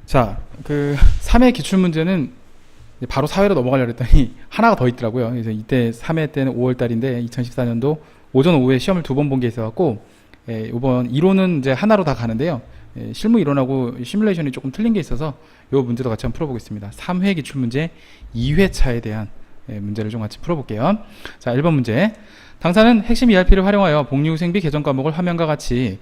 자, 그 3회 기출문제는 바로 4회로 넘어가려고 했더니 하나가 더 있더라고요. 그래서 이때 3회 때는 5월 달인데 2014년도 오전 오후에 시험을 두 번 본 게 있어갖고 이번 이론은 이제 하나로 다 가는데요. 실무 이론하고 시뮬레이션이 조금 틀린 게 있어서 이 문제도 같이 한번 풀어보겠습니다. 3회 기출문제 2회차에 대한 문제를 좀 같이 풀어볼게요. 자, 1번 문제. 당사는 핵심 ERP를 활용하여 복리후생비 개정 과목을 화면과 같이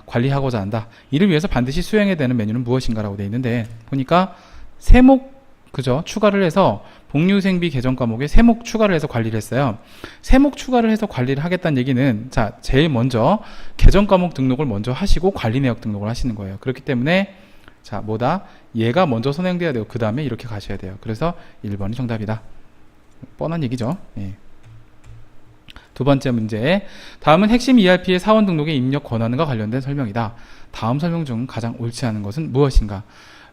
관리하고자 한다. 이를 위해서 반드시 수행해야 되는 메뉴는 무엇인가 라고 되어 있는데, 보니까 세목 그죠? 추가를 해서 복리후생비 개정 과목에 세목 추가를 해서 관리를 했어요. 세목 추가를 해서 관리를 하겠다는 얘기는, 자, 제일 먼저 개정 과목 등록을 먼저 하시고 관리 내역 등록을 하시는 거예요. 그렇기 때문에 자, 뭐다? 얘가 먼저 선행돼야 되고 그 다음에 이렇게 가셔야 돼요. 그래서 1번이 정답이다. 뻔한 얘기죠. 예. 두 번째 문제. 다음은 핵심 ERP의 사원 등록의 입력 권한과 관련된 설명이다. 다음 설명 중 가장 옳지 않은 것은 무엇인가?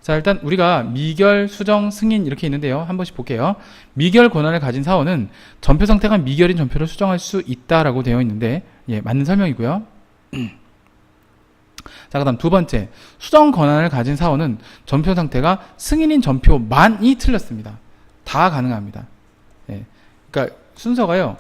자, 일단 우리가 미결, 수정, 승인 이렇게 있는데요. 한 번씩 볼게요. 미결 권한을 가진 사원은 전표 상태가 미결인 전표를 수정할 수 있다라고 되어 있는데, 예, 맞는 설명이고요. 자, 그 다음 두 번째. 수정 권한을 가진 사원은 전표 상태가 승인인 전표만이 틀렸습니다. 다 가능합니다. 예. 그러니까 순서가요.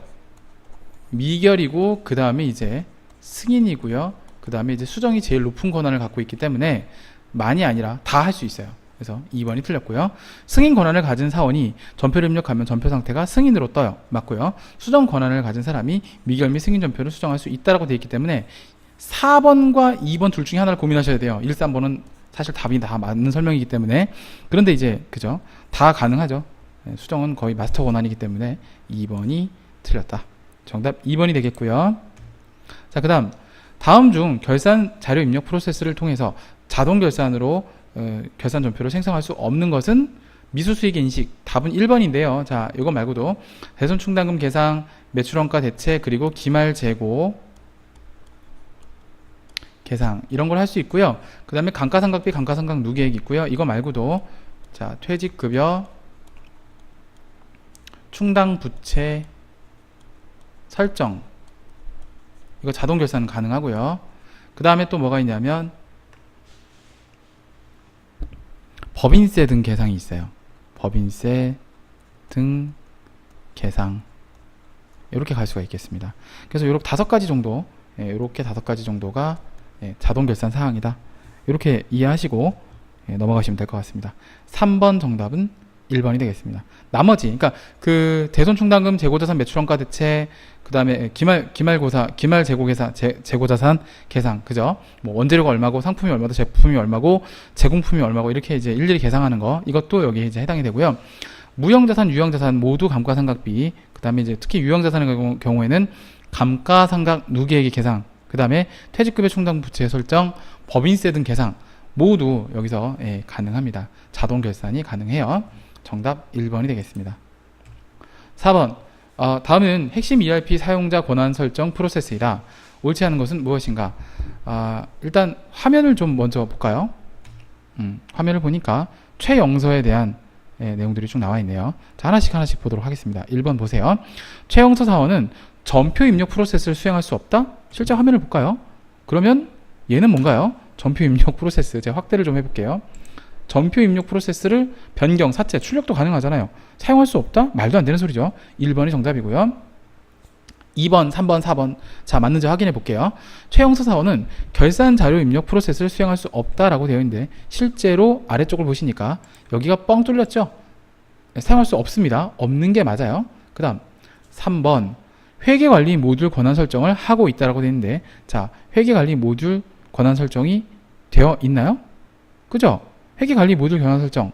미결이고 그 다음에 이제 승인이고요. 그 다음에 이제 수정이 제일 높은 권한을 갖고 있기 때문에 만이 아니라 다 할 수 있어요. 그래서 2번이 틀렸고요. 승인 권한을 가진 사원이 전표를 입력하면 전표 상태가 승인으로 떠요. 맞고요. 수정 권한을 가진 사람이 미결 및 승인 전표를 수정할 수 있다라고 되어 있기 때문에 4번과 2번 둘 중에 하나를 고민하셔야 돼요. 1, 3번은 사실 답이 다 맞는 설명이기 때문에. 그런데 이제 그죠? 다 가능하죠. 수정은 거의 마스터 권한이기 때문에 2번이 틀렸다. 정답 2번이 되겠고요. 자, 그 다음 중 결산 자료 입력 프로세스를 통해서 자동 결산으로 결산 전표를 생성할 수 없는 것은 미수수익 인식. 답은 1번인데요. 자, 이거 말고도 대손충당금 계상, 매출원가 대체, 그리고 기말 재고 계상 이런 걸 할 수 있고요. 그 다음에 감가상각비, 감가상각 누계액 있고요. 이거 말고도 자, 퇴직급여, 충당부채 설정, 이거 자동 결산 가능하고요. 그 다음에 또 뭐가 있냐면 법인세 등 계상이 있어요. 법인세 등 계상 이렇게 갈 수가 있겠습니다. 그래서 이렇게 5가지 정도, 이렇게 5가지 정도가 자동 결산 사항이다. 이렇게 이해하시고 넘어가시면 될 것 같습니다. 3번 정답은 1번이 되겠습니다. 나머지, 그러니까 그 대손충당금, 재고자산, 매출원가 대체, 그 다음에 기말 재고계산, 재고자산 계상, 그죠? 뭐 원재료가 얼마고, 상품이 얼마고, 제품이 얼마고, 제공품이 얼마고 이렇게 이제 일일이 계상하는 거, 이것도 여기에 이제 해당이 되고요. 무형자산, 유형자산 모두 감가상각비, 그 다음에 이제 특히 유형자산의 경우에는 감가상각 누계액의 계상, 그 다음에 퇴직급여 충당부채 설정, 법인세 등 계상 모두 여기서 가능합니다. 자동 결산이 가능해요. 정답 1번이 되겠습니다. 4번. 다음은 핵심 ERP 사용자 권한 설정 프로세스이다. 옳지 않은 것은 무엇인가? 일단 화면을 좀 먼저 볼까요? 화면을 보니까 최영서에 대한 내용들이 쭉 나와 있네요. 자, 하나씩 보도록 하겠습니다. 1번 보세요. 최영서 사원은 전표 입력 프로세스를 수행할 수 없다? 실제 화면을 볼까요? 그러면 얘는 뭔가요? 전표 입력 프로세스. 제가 확대를 좀 해볼게요. 전표 입력 프로세스를 변경, 삭제, 출력도 가능하잖아요. 사용할 수 없다? 말도 안 되는 소리죠. 1번이 정답이고요. 2번, 3번, 4번. 자, 맞는지 확인해 볼게요. 최영서 사원은 결산 자료 입력 프로세스를 수행할 수 없다라고 되어 있는데 실제로 아래쪽을 보시니까 여기가 뻥 뚫렸죠? 사용할 수 없습니다. 없는 게 맞아요. 그 다음 3번. 회계관리 모듈 권한 설정을 하고 있다라고 되어 있는데, 자, 회계관리 모듈 권한 설정이 되어 있나요? 그죠? 회계관리 모듈 권한 설정.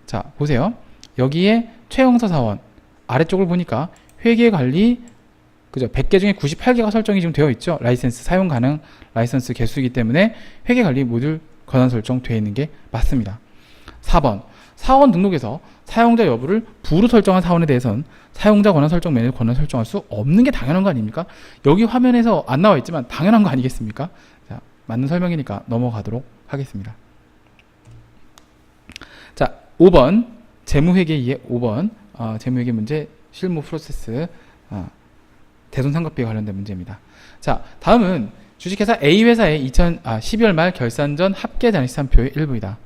자, 보세요. 여기에 최영서 사원 아래쪽을 보니까 회계관리, 그죠? 100개 중에 98개가 설정이 지금 되어 있죠. 라이센스 사용 가능 라이센스 개수이기 때문에 회계관리 모듈 권한 설정 되어 있는 게 맞습니다. 4번. 사원 등록에서 사용자 여부를 부로 설정한 사원에 대해서는 사용자 권한 설정 메뉴를 권한 설정할 수 없는 게 당연한 거 아닙니까? 여기 화면에서 안 나와 있지만 당연한 거 아니겠습니까? 자, 맞는 설명이니까 넘어가도록 하겠습니다. 자, 5번 재무회계 2의 5번 재무회계 문제 실무 프로세스 대손상각비에 관련된 문제입니다. 자, 다음은 주식회사 A회사의 12월 말 결산 전 합계잔액시산표의 일부이다.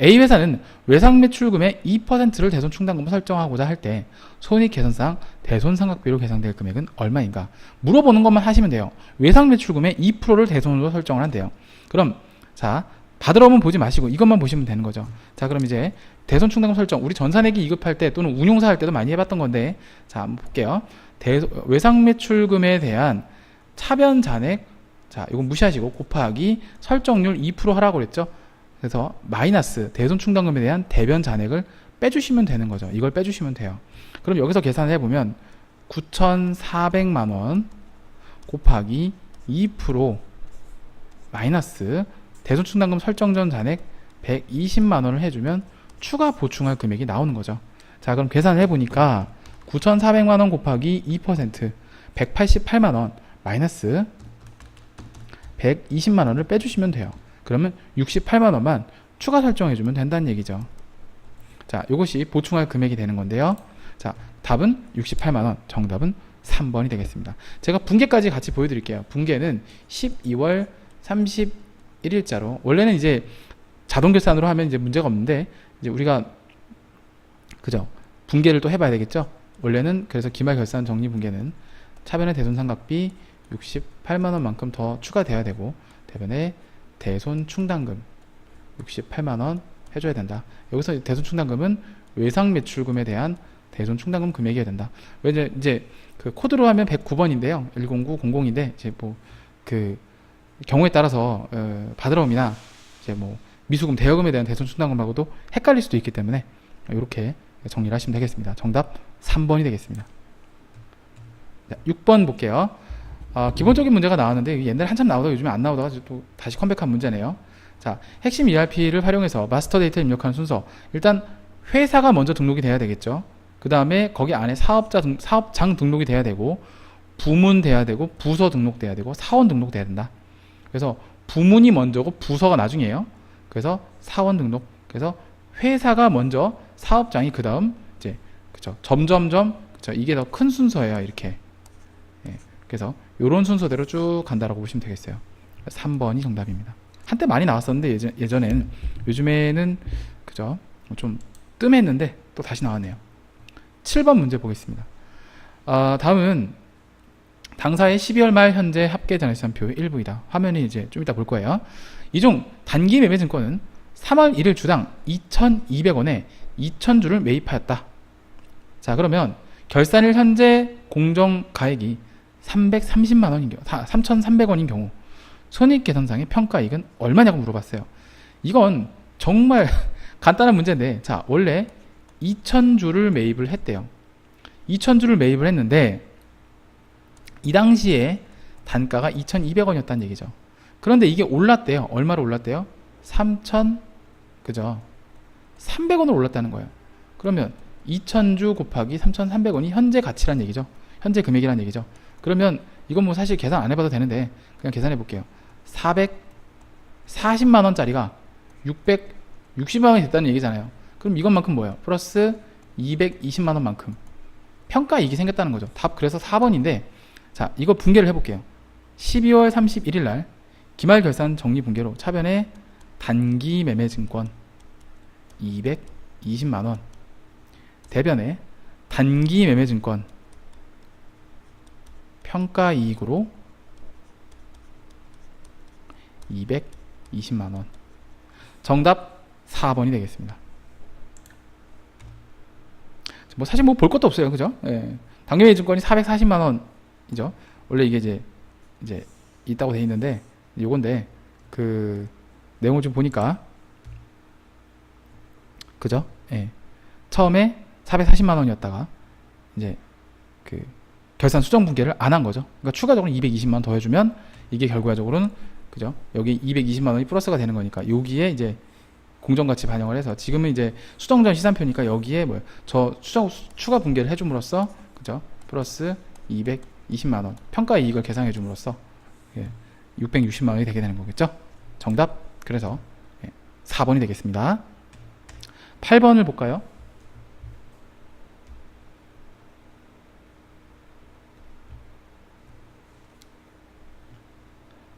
A회사는 외상매출금의 2%를 대손 충당금으로 설정하고자 할 때 손익계산상 대손상각비로 계산될 금액은 얼마인가? 물어보는 것만 하시면 돼요. 외상매출금의 2%를 대손으로 설정을 한대요. 그럼 자, 받으러 오면 보지 마시고 이것만 보시면 되는 거죠. 자, 그럼 이제 대손 충당금 설정, 우리 전산회계 이급할 때 또는 운용사 할 때도 많이 해봤던 건데, 자, 한번 볼게요. 외상매출금에 대한 차변 잔액, 자, 이건 무시하시고 곱하기 설정률 2% 하라고 그랬죠. 그래서 마이너스 대손 충당금에 대한 대변 잔액을 빼주시면 되는 거죠. 이걸 빼주시면 돼요. 그럼 여기서 계산을 해보면 9,400만원 곱하기 2% 마이너스 대손 충당금 설정 전 잔액 120만원을 해주면 추가 보충할 금액이 나오는 거죠. 자, 그럼 계산을 해보니까 9,400만원 곱하기 2% 188만원 마이너스 120만원을 빼주시면 돼요. 그러면 68만원만 추가 설정해주면 된다는 얘기죠. 자, 이것이 보충할 금액이 되는 건데요. 자, 답은 68만원, 정답은 3번이 되겠습니다. 제가 분계까지 같이 보여드릴게요. 분계는 12월 31일자로, 원래는 이제 자동결산으로 하면 이제 문제가 없는데, 이제 우리가, 그죠? 분계를 또 해봐야 되겠죠? 원래는, 그래서 기말결산 정리분계는 차변의 대손상각비 68만원만큼 더 추가돼야 되고, 대변의 대손 충당금 68만원 해줘야 된다. 여기서 대손 충당금은 외상 매출금에 대한 대손 충당금 금액이어야 된다. 왜냐, 이제 그 코드로 하면 109번인데요. 10900인데, 이제 뭐, 그, 경우에 따라서, 받으러 오미나, 이제 뭐, 미수금, 대여금에 대한 대손 충당금하고도 헷갈릴 수도 있기 때문에, 이렇게 정리를 하시면 되겠습니다. 정답 3번이 되겠습니다. 자, 6번 볼게요. 기본적인 문제가 나왔는데 옛날에 한참 나오다가 요즘에 안 나오다가 또 다시 컴백한 문제네요. 자, 핵심 ERP를 활용해서 마스터 데이터를 입력하는 순서. 일단 회사가 먼저 등록이 돼야 되겠죠. 그 다음에 거기 안에 사업장 등록이 돼야 되고, 부문 돼야 되고, 부서 등록돼야 되고, 사원 등록돼야 된다. 그래서 부문이 먼저고 부서가 나중이에요. 그래서 사원 등록. 그래서 회사가 먼저, 사업장이 그 다음 이제, 그쵸, 점점점, 그쵸, 이게 더 큰 순서예요. 이렇게. 예, 그래서 요런 순서대로 쭉 간다라고 보시면 되겠어요. 3번이 정답입니다. 한때 많이 나왔었는데 예전에는, 요즘에는 그죠, 좀 뜸했는데 또 다시 나왔네요. 7번 문제 보겠습니다. 다음은 당사의 12월 말 현재 합계잔액시산표 일부이다. 화면이 이제 좀 이따 볼 거예요. 이 중 단기 매매 증권은 3월 1일 주당 2,200원에 2,000주를 매입하였다. 자, 그러면 결산일 현재 공정가액이 330만원인 경우, 3,300원인 경우 손익계산상의 평가이익은 얼마냐고 물어봤어요. 이건 정말 간단한 문제인데, 자, 원래 2,000주를 매입을 했대요. 2,000주를 매입을 했는데 이 당시에 단가가 2,200원이었다는 얘기죠. 그런데 이게 올랐대요. 얼마로 올랐대요? 3,000, 그죠? 300원으로 올랐다는 거예요. 그러면 2,000주 곱하기 3,300원이 현재 가치란 얘기죠. 현재 금액이란 얘기죠. 그러면 이건 뭐 사실 계산 안 해봐도 되는데 그냥 계산해 볼게요. 440만원짜리가 660만원이 됐다는 얘기잖아요. 그럼 이것만큼 뭐예요? 플러스 220만원만큼 평가이익이 생겼다는 거죠. 답 그래서 4번인데, 자, 이거 분계를 해볼게요. 12월 31일 날 기말결산 정리분계로 차변의 단기 매매증권 220만원, 대변의 단기 매매증권 평가이익으로 220만원. 정답 4번이 되겠습니다. 뭐 사실 뭐 볼 것도 없어요. 그죠? 예. 단기 매매증권이 440만원이죠. 원래 이게 이제 있다고 돼 있는데, 요건데 그 내용을 좀 보니까, 그죠? 예. 처음에 440만원이었다가 이제 그 결산 수정 분계를 안 한 거죠. 그러니까 추가적으로 220만원 더 해주면 이게 결과적으로는, 그죠? 여기 220만원이 플러스가 되는 거니까 여기에 이제 공정가치 반영을 해서, 지금은 이제 수정전 시산표니까 여기에 뭐 저 추가 분계를 해줌으로써, 그죠? 플러스 220만원 평가 이익을 계산해 줌으로써 660만원이 되게 되는 거겠죠? 정답 그래서 4번이 되겠습니다. 8번을 볼까요?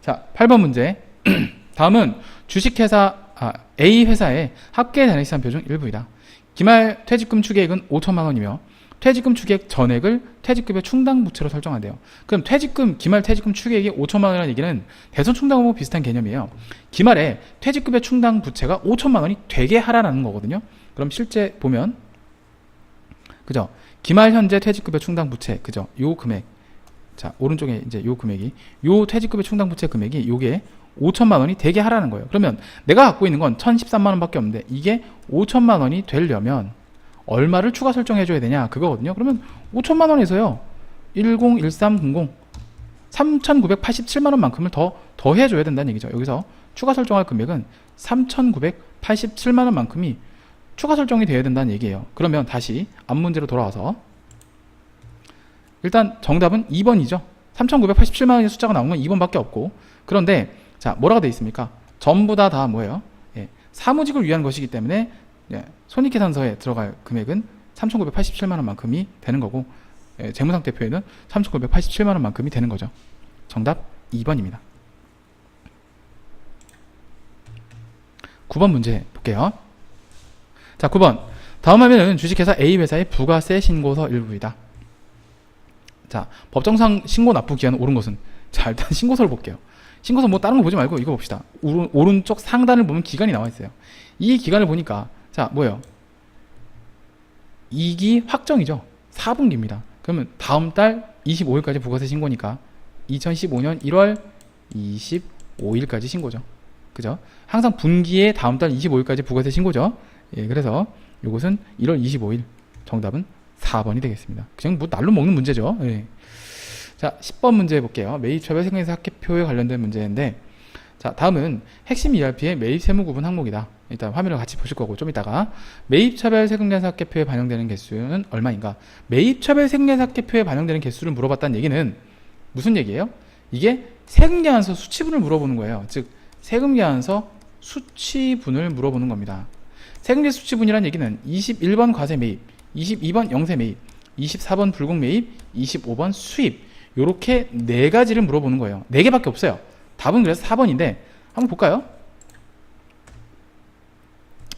자, 8번 문제. 다음은 주식회사 A 회사의 합계 단위시한 표중 일부이다. 기말 퇴직금 추계액은 5천만 원이며 퇴직금 추계액 전액을 퇴직급의 충당 부채로 설정한대요. 그럼 기말 퇴직금 추계액이 5천만 원이라는 얘기는 대손 충당하고 비슷한 개념이에요. 기말에 퇴직급의 충당 부채가 5천만 원이 되게 하라는 거거든요. 그럼 실제 보면 그죠? 기말 현재 퇴직급의 충당 부채, 그죠? 요 금액. 자, 오른쪽에 이제 요 금액이, 요 퇴직급의 충당 부채 금액이 요게 5천만 원이 되게 하라는 거예요. 그러면 내가 갖고 있는 건 1,013만 원밖에 없는데 이게 5천만 원이 되려면 얼마를 추가 설정해 줘야 되냐 그거거든요. 그러면 5천만 원에서요 101300 3,987만 원만큼을 더 해줘야 된다는 얘기죠. 여기서 추가 설정할 금액은 3,987만 원만큼이 추가 설정이 되어야 된다는 얘기예요. 그러면 다시 앞 문제로 돌아와서 일단 정답은 2번이죠. 3,987만 원의 숫자가 나온 건 2번밖에 없고, 그런데 자, 뭐라고 되어 있습니까? 전부 다 뭐예요? 예, 사무직을 위한 것이기 때문에 예, 손익계산서에 들어갈 금액은 3,987만 원만큼이 되는 거고, 예, 재무상태표에는 3,987만 원만큼이 되는 거죠. 정답 2번입니다. 9번 문제 볼게요. 자, 9번. 다음 화면은 주식회사 A회사의 부가세 신고서 일부이다. 자, 법정상 신고 납부 기한은 옳은 것은, 자, 일단 신고서를 볼게요. 신고서 뭐 다른 거 보지 말고 이거 봅시다. 오른쪽 상단을 보면 기간이 나와 있어요. 이 기간을 보니까 자, 뭐예요? 2기 확정이죠. 4분기입니다. 그러면 다음 달 25일까지 부가세 신고니까 2015년 1월 25일까지 신고죠. 그죠? 항상 분기에 다음 달 25일까지 부가세 신고죠. 예, 그래서 이것은 1월 25일. 정답은 4번이 되겠습니다. 그냥 뭐 날로 먹는 문제죠. 예. 자, 10번 문제 볼게요. 매입차별 세금계산 합계표에 관련된 문제인데, 자, 다음은 핵심 ERP의 매입 세무 구분 항목이다. 일단 화면을 같이 보실 거고, 좀 이따가 매입차별 세금계산 합계표에 반영되는 개수는 얼마인가? 매입차별 세금계산 합계표에 반영되는 개수를 물어봤다는 얘기는 무슨 얘기예요? 이게 세금계산서 수치분을 물어보는 거예요. 즉 세금계산서 수치분을 물어보는 겁니다. 세금계 수치분이라는 얘기는 21번 과세 매입, 22번 영세 매입, 24번 불공 매입, 25번 수입, 요렇게 네 가지를 물어보는 거예요. 네 개밖에 없어요. 답은 그래서 4번인데 한번 볼까요?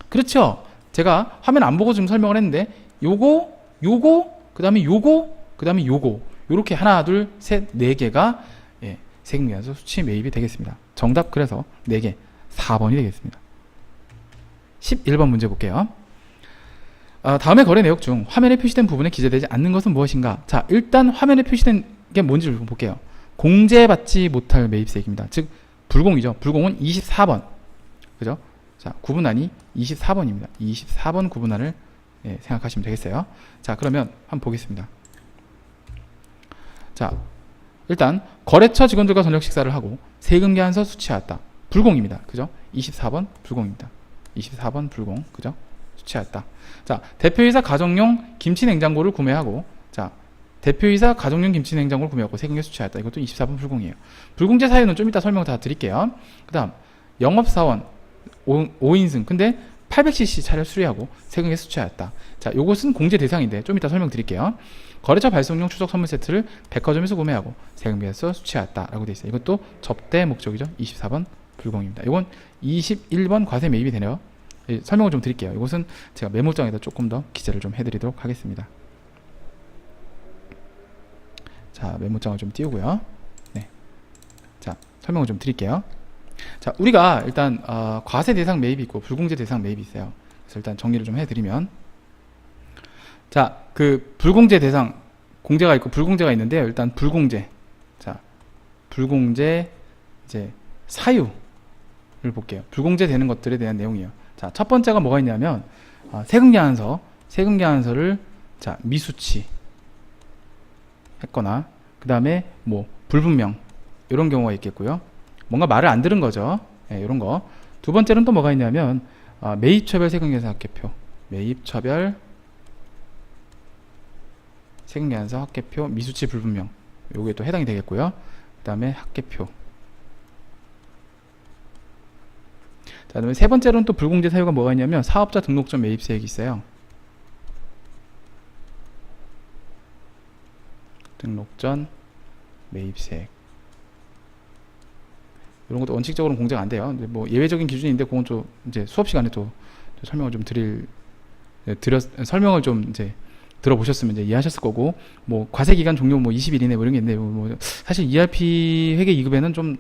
그렇죠. 제가 화면 안 보고 좀 설명을 했는데 요거, 그 다음에 요거, 그 다음에 요거, 요렇게 하나, 둘, 셋, 네 개가 예, 세금계산서 수치 매입이 되겠습니다. 정답 그래서 4개, 4번이 되겠습니다. 11번 문제 볼게요. 다음의 거래 내역 중 화면에 표시된 부분에 기재되지 않는 것은 무엇인가? 자, 일단 화면에 표시된 게 뭔지를 좀 볼게요. 공제받지 못할 매입세액입니다. 즉 불공이죠. 불공은 24번. 그죠? 자, 구분한이 24번입니다. 24번 구분한을 예, 생각하시면 되겠어요. 자, 그러면 한번 보겠습니다. 자, 일단 거래처 직원들과 저녁 식사를 하고 세금계산서 수취하였다. 불공입니다. 그죠? 24번 불공입니다. 24번 불공. 그죠? 수취하였다. 자, 대표이사 가정용 김치냉장고를 구매하고, 자, 대표이사 가정용 김치냉장고를 구매하고 세금계 수취하였다. 이것도 24번 불공이에요. 불공제 사유는 좀 이따 설명 다 드릴게요. 그 다음, 영업사원 5인승. 근데 800cc 차를 수리하고 세금계 수취하였다. 자, 요것은 공제 대상인데 좀 이따 설명 드릴게요. 거래처 발송용 추석 선물 세트를 백화점에서 구매하고 세금계에서 수취하였다. 라고 되어 있어요. 이것도 접대 목적이죠. 24번 불공입니다. 이건 21번 과세 매입이 되네요. 예, 설명을 좀 드릴게요. 이것은 제가 메모장에다 조금 더 기재를 좀 해드리도록 하겠습니다. 자, 메모장을 좀 띄우고요. 네. 자, 설명을 좀 드릴게요. 자, 우리가 일단 과세 대상 매입이 있고 불공제 대상 매입이 있어요. 그래서 일단 정리를 좀 해드리면, 자, 그 불공제 대상 공제가 있고 불공제가 있는데요. 일단 불공제, 자, 불공제 이제 사유를 볼게요. 불공제 되는 것들에 대한 내용이에요. 자, 첫 번째가 뭐가 있냐면 세금계산서를 자, 미수치 했거나, 그 다음에 뭐 불분명 이런 경우가 있겠고요. 뭔가 말을 안 들은 거죠. 예, 이런 거. 두 번째는 또 뭐가 있냐면 매입처별 세금계산 합계표, 매입처별 세금계산서 합계표 미수치 불분명, 요게 또 해당이 되겠고요. 그 다음에 합계표. 자, 그다음에 세 번째로는 또 불공제 사유가 뭐가 있냐면 사업자 등록전 매입세액이 있어요. 등록전 매입세액. 이런 것도 원칙적으로는 공제가 안 돼요. 근데 뭐 예외적인 기준인데 그건 좀 이제 수업 시간에 또 설명을 좀 설명을 좀 이제 들어보셨으면 이제 이해하셨을 거고, 뭐 과세 기간 종료 뭐 20일 이내 뭐 이런 게 있는데 뭐 사실 ERP 회계 2급에는 좀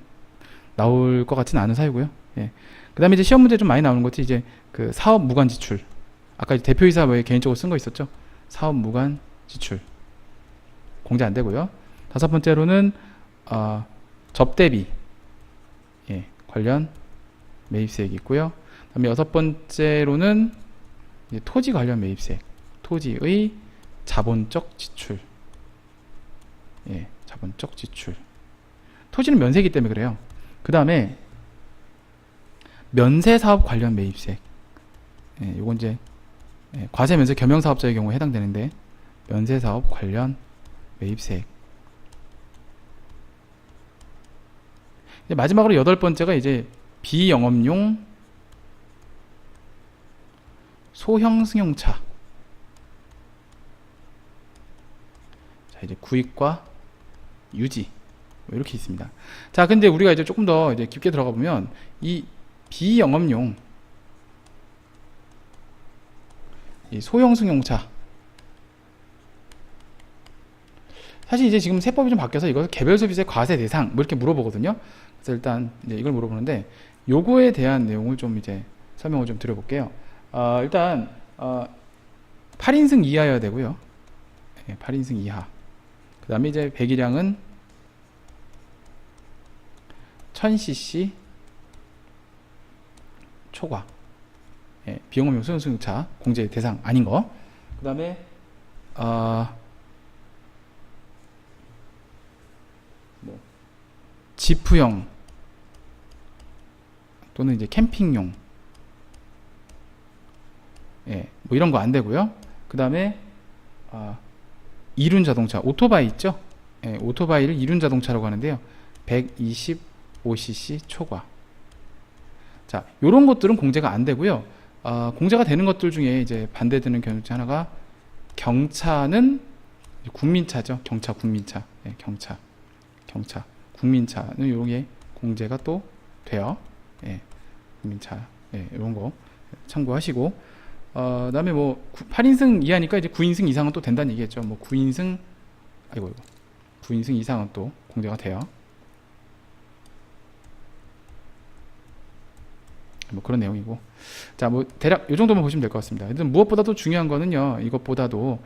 나올 것 같지는 않은 사유고요. 예. 그다음에 이제 시험 문제 좀 많이 나오는 것이 이제 그 사업 무관 지출. 아까 대표이사 뭐 개인적으로 쓴 거 있었죠. 사업 무관 지출 공제 안 되고요. 다섯 번째로는 접대비 관련 매입세액이 있고요. 그다음에 여섯 번째로는 이제 토지 관련 매입세액, 토지의 자본적 지출. 자본적 지출. 토지는 면세이기 때문에 그래요. 그 다음에 면세사업 관련 매입세액. 요건 이제 과세 면세 겸용사업자의 경우에 해당되는데, 면세사업 관련 매입세액. 마지막으로 여덟 번째가 이제 비영업용 소형 승용차. 자, 이제 구입과 유지 뭐 이렇게 있습니다. 자, 근데 우리가 이제 조금 더 이제 깊게 들어가 보면 이 비영업용 이 소형 승용차, 사실 이제 지금 세법이 좀 바뀌어서 이걸 개별 소비세 과세 대상 뭐 이렇게 물어보거든요. 그래서 일단 이제 이걸 물어보는데, 요거에 대한 내용을 좀 이제 설명을 좀 드려볼게요. 일단 8인승 이하여야 되고요. 8인승 이하. 그 다음에 이제 배기량은 1000cc 초과. 비용업용 소형승용차 공제 대상 아닌 거. 그 다음에 지프용 또는 이제 캠핑용, 뭐 이런 거 안 되고요. 그 다음에 이륜 자동차, 오토바이 있죠? 오토바이를 이륜 자동차라고 하는데요. 125cc 초과. 자, 요런 것들은 공제가 안 되고요. 공제가 되는 것들 중에 이제 반대되는 경우 중 하나가 경차는 국민차죠. 경차, 국민차. 경차, 국민차는 요런 게 공제가 또 돼요. 국민차. 요런 거 참고하시고, 그다음에 뭐 8인승 이하니까 이제 9인승 이상은 또 된다는 얘기겠죠. 뭐 9인승 이상은 또 공제가 돼요. 뭐 그런 내용이고, 자, 뭐 대략 이 정도만 보시면 될 것 같습니다. 일단 무엇보다도 중요한 거는요, 이것보다도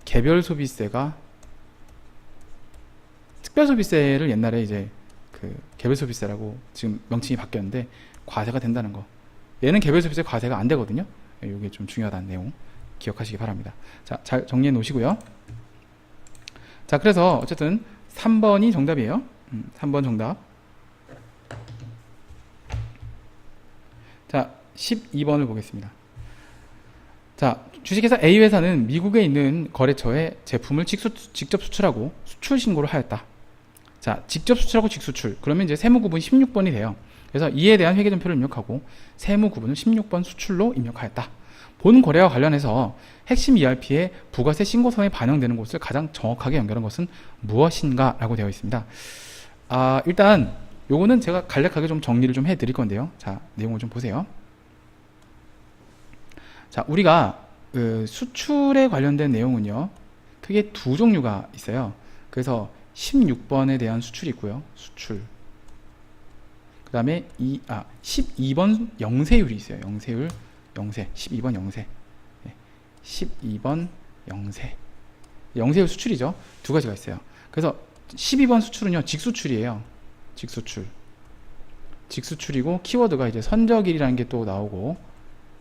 개별 소비세가 특별 소비세를 옛날에 이제 그 개별 소비세라고 지금 명칭이 바뀌었는데 과세가 된다는 거. 얘는 개별 소비세 과세가 안 되거든요. 이게 좀 중요하다는 내용 기억하시기 바랍니다. 자, 잘 정리해 놓으시고요. 자, 그래서 어쨌든 3번이 정답이에요. 3번 정답. 자, 12번을 보겠습니다. 자, 주식회사 A회사는 미국에 있는 거래처에 제품을 직접 수출하고 수출 신고를 하였다. 자, 직접 수출하고 직수출. 그러면 이제 세무구분 16번이 돼요. 그래서 이에 대한 회계전표를 입력하고 세무구분을 16번 수출로 입력하였다. 본 거래와 관련해서 핵심 ERP에 부가세 신고서에 반영되는 곳을 가장 정확하게 연결한 것은 무엇인가? 라고 되어 있습니다. 일단 요거는 제가 간략하게 좀 정리를 좀 해드릴 건데요. 자, 내용을 좀 보세요. 자, 우리가 그 수출에 관련된 내용은요, 크게 두 종류가 있어요. 그래서 16번에 대한 수출이 있고요. 수출. 그 다음에 12번 영세율이 있어요. 영세율, 영세. 12번 영세. 12번 영세. 영세율 수출이죠. 두 가지가 있어요. 그래서 12번 수출은요, 직수출이에요. 직수출. 직수출이고, 키워드가 이제 선적일이라는 게 또 나오고,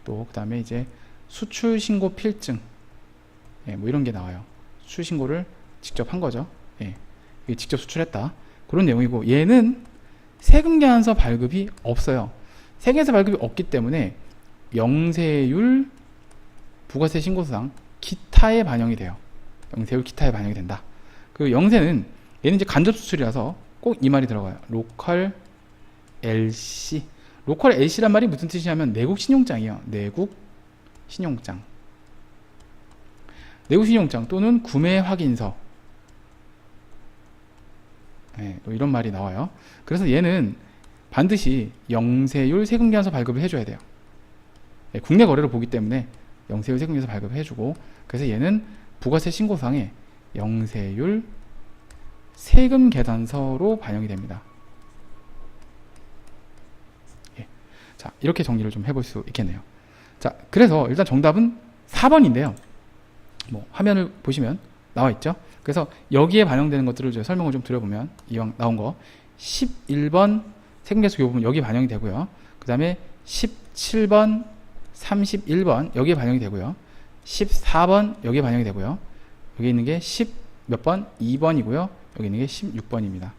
또 그 다음에 이제 수출 신고 필증, 뭐 이런 게 나와요. 수출 신고를 직접 한 거죠. 직접 수출했다. 그런 내용이고, 얘는 세금계산서 발급이 없어요. 세금계산서 발급이 없기 때문에 영세율 부가세 신고서상 기타에 반영이 돼요. 영세율 기타에 반영이 된다. 그 영세는 얘는 이제 간접 수출이라서 꼭 이 말이 들어가요. 로컬 LC. 로컬 LC란 말이 무슨 뜻이냐면 내국 신용장이에요. 내국 신용장. 내국 신용장 또는 구매 확인서. 예, 또 이런 말이 나와요. 그래서 얘는 반드시 영세율 세금계산서 발급을 해줘야 돼요. 예, 국내 거래를 보기 때문에 영세율 세금계산서 발급을 해주고, 그래서 얘는 부가세 신고서상에 영세율 세금계산서로 반영이 됩니다. 예. 자, 이렇게 정리를 좀 해볼 수 있겠네요. 자, 그래서 일단 정답은 4번인데요. 뭐 화면을 보시면 나와 있죠. 그래서 여기에 반영되는 것들을 제가 설명을 좀 드려보면, 이왕 나온 거 11번 세금계산서 교부분 여기 반영이 되고요. 그 다음에 17번 31번 여기에 반영이 되고요. 14번 여기에 반영이 되고요. 여기 있는 게 10 몇 번? 2번이고요. 여기 있는 게 16번입니다.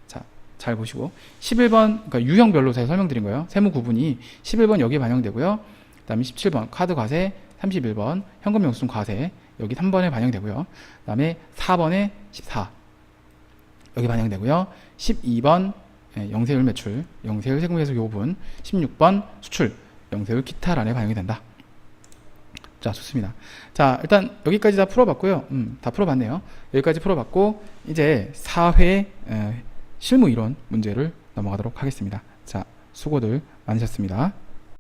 자, 잘 보시고 11번, 그러니까 유형별로 제가 설명드린 거예요. 세무 구분이 11번 여기에 반영되고요. 그 다음에 17번 카드 과세, 31번 현금 영수증 과세 여기 3번에 반영되고요. 그 다음에 4번에 14 여기 반영되고요. 12번 영세율 매출, 영세율 세금계산서 교부분, 16번 수출, 영세율 기타란에 반영이 된다. 자, 좋습니다. 자, 일단 여기까지 다 풀어봤고요. 다 풀어봤네요. 여기까지 풀어봤고 이제 4회 실무 이론 문제를 넘어가도록 하겠습니다. 자, 수고들 많으셨습니다.